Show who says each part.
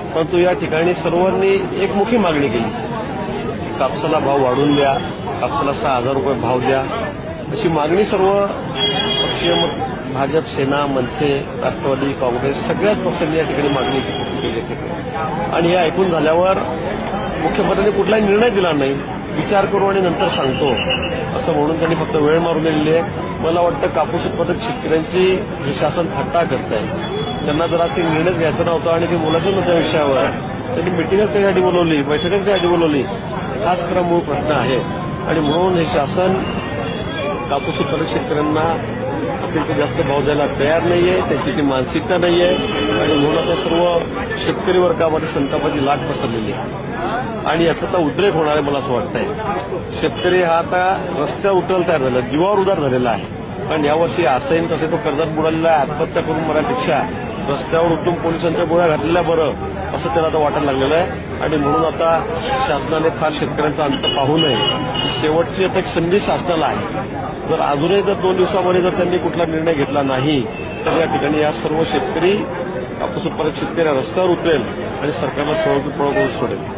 Speaker 1: परंतु या ठिकाणी सर्वांनी एकमुखी मागणी केली, कापसाला भाव वाढवून द्या, कापसाला 6,000 रुपये भाव द्या, अशी मागणी सर्व पक्षीय भाजप, सेना, मनसे, राष्ट्रवादी काँग्रेस सगळ्याच पक्षांनी या ठिकाणी मागणी केली. आणि हे ऐकून झाल्यावर मुख्यमंत्र्यांनी कुठलाही निर्णय दिला नाही, विचार करू आणि नंतर सांगतो असं म्हणून त्यांनी फक्त वेळ मारून दिलेली आहे. मला वाटतं कापूस उत्पादक शेतकऱ्यांची हे शासन थट्टा करत आहे. त्यांना जर आज ते निर्णय घ्यायचा नव्हता आणि ते बोलायचं नव्हत्या विषयावर, त्यांनी मिटिंगच त्यासाठी बोलवली, बैठकच त्यासाठी बोलवली, हाच खरा मूळ प्रश्न आहे. आणि म्हणून हे शासन कापूस उत्पादक शेतकऱ्यांना अत्यंत जास्त भाव द्यायला तयार नाहीये, त्यांची ती मानसिकता नाहीये. आणि म्हणून आता सर्व शेतकरी वर्गामध्ये संतापाची लाट पसरलेली आहे आणि याचा आता उद्रेक होणार आहे मला असं वाटतंय. शेतकरी हा आता रस्त्यावर उतरायला तयार झाला, जीवावर उदार झालेला आहे. कारण यावर्षी असं तसे तो कर्जात बुडालेला आहे, आत्महत्या करून मराठीपेक्षा रस्त्यावर उतरून पोलिसांच्या गोळ्या घातलेल्या बरं असं त्याला आता वाटायला लागलेलं आहे. आणि म्हणून आता शासनाने फार शेतकऱ्यांचा अंत पाहू नये, शेवटची आता एक संधी शासनाला आहे. जर अजूनही जर 2 दिवसामध्ये जर त्यांनी कुठला निर्णय घेतला नाही तर या ठिकाणी या सर्व शेतकरी, कापूस उत्पादक शेतकरी रस्त्यावर उतरेल आणि सरकारला पळ करून सोडेल.